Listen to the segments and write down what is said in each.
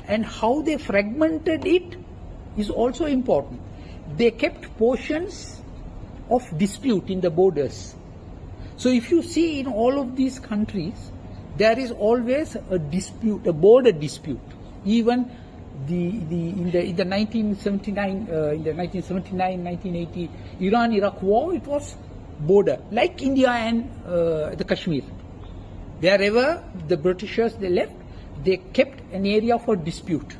And how they fragmented it is also important. They kept portions of dispute in the borders. So if you see in all of these countries, there is always a dispute, a border dispute. Even in the 1979-1980 Iran-Iraq war, it was border, like India and the Kashmir. Wherever the Britishers they left, they kept an area for dispute.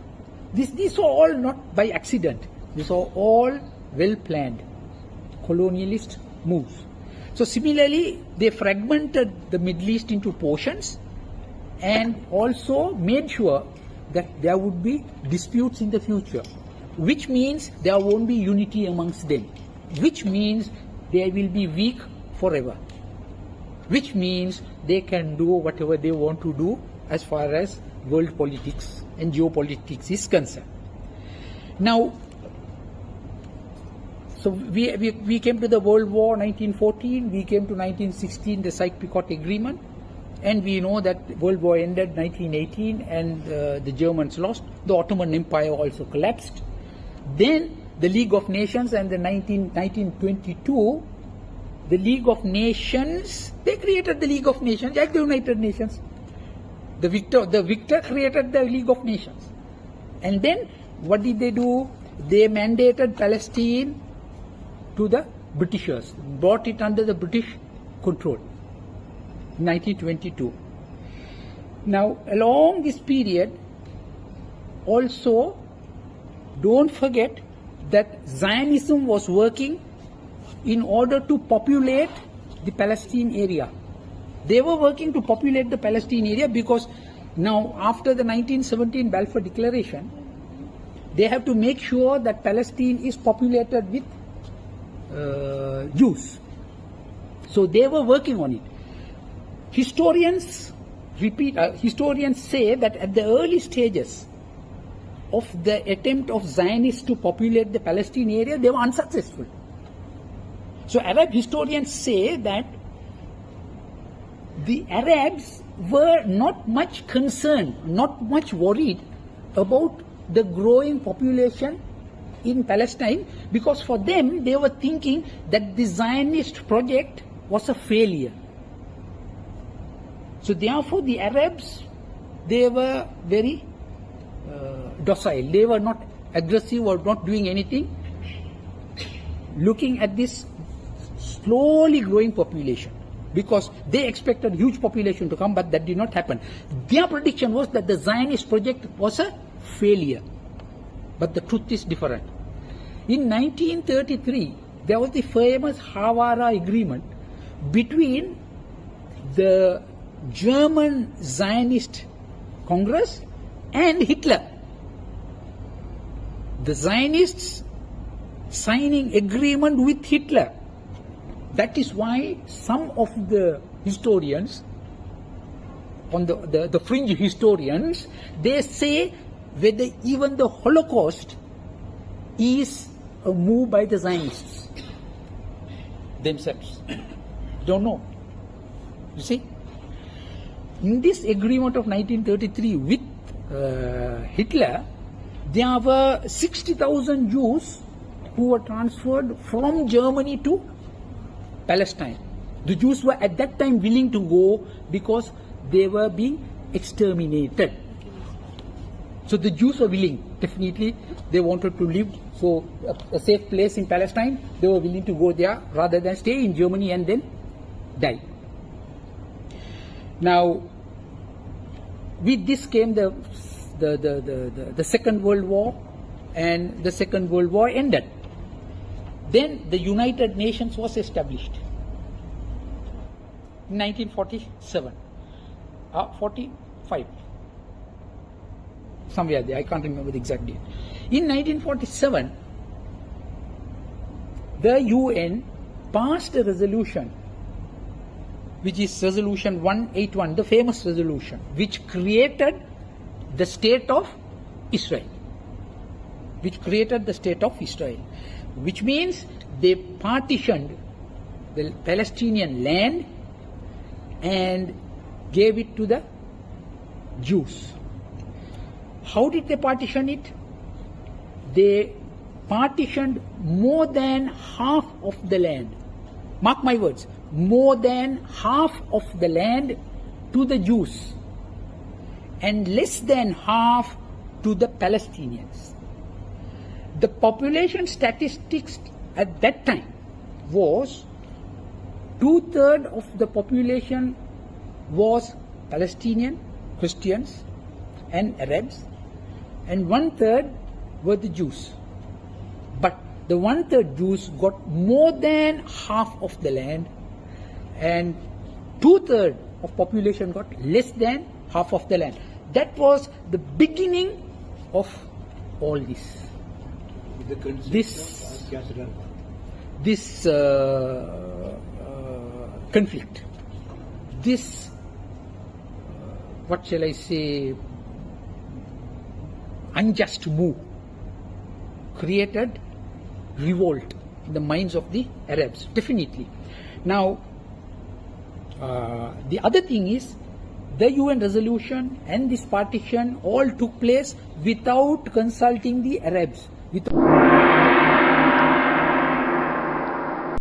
These are all not by accident. These are all well planned colonialist moves. So similarly, they fragmented the Middle East into portions and also made sure that there would be disputes in the future, which means there won't be unity amongst them, which means they will be weak forever, which means they can do whatever they want to do as far as world politics and geopolitics is concerned. Now, so we came to the World War 1914, we came to 1916, the Sykes-Picot Agreement, and we know that World War ended 1918 and the Germans lost. The Ottoman Empire also collapsed. Then the League of Nations and the 1922, the League of Nations, they created the League of Nations, like the United Nations. The victor created the League of Nations. And then what did they do? They mandated Palestine to the Britishers, brought it under the British control, 1922. Now, along this period, also, don't forget that Zionism was working in order to populate the Palestine area. They were working to populate the Palestine area because now, after the 1917 Balfour Declaration, they have to make sure that Palestine is populated with Jews. So they were working on it. Historians say that at the early stages of the attempt of Zionists to populate the Palestine area, they were unsuccessful. So Arab historians say that the Arabs were not much concerned, not much worried about the growing population in Palestine, because for them, they were thinking that the Zionist project was a failure. So therefore, the Arabs, they were very docile. They were not aggressive or not doing anything, looking at this slowly growing population, because they expected huge population to come, but that did not happen. Their prediction was that the Zionist project was a failure, but the truth is different. In 1933, there was the famous Havara Agreement between the German Zionist Congress and Hitler. The Zionists signing agreement with Hitler. That is why some of the historians, on the fringe historians, they say whether even the Holocaust is a move by the Zionists themselves. Don't know. You see? In this agreement of 1933 with Hitler, there were 60,000 Jews who were transferred from Germany to Palestine. The Jews were at that time willing to go because they were being exterminated. So the Jews were willing, definitely they wanted to live, so a safe place in Palestine, they were willing to go there rather than stay in Germany and then die. Now, with this came the Second World War, and the Second World War ended. Then the United Nations was established in 1947, 45, somewhere there, I can't remember the exact date. In 1947, the UN passed a resolution, which is Resolution 181, the famous resolution, which created the state of Israel. Which means they partitioned the Palestinian land and gave it to the Jews. How did they partition it? They partitioned more than half of the land. Mark my words, more than half of the land to the Jews and less than half to the Palestinians. The population statistics at that time was 2/3 of the population was Palestinian, Christians and Arabs, and 1/3 were the Jews. But the 1/3 Jews got more than half of the land, and 2/3 of population got less than half of the land. That was the beginning of all this. This conflict, this what shall I say, unjust move created revolt in the minds of the Arabs, definitely. Now, the other thing is, the UN resolution and this partition all took place without consulting the Arabs.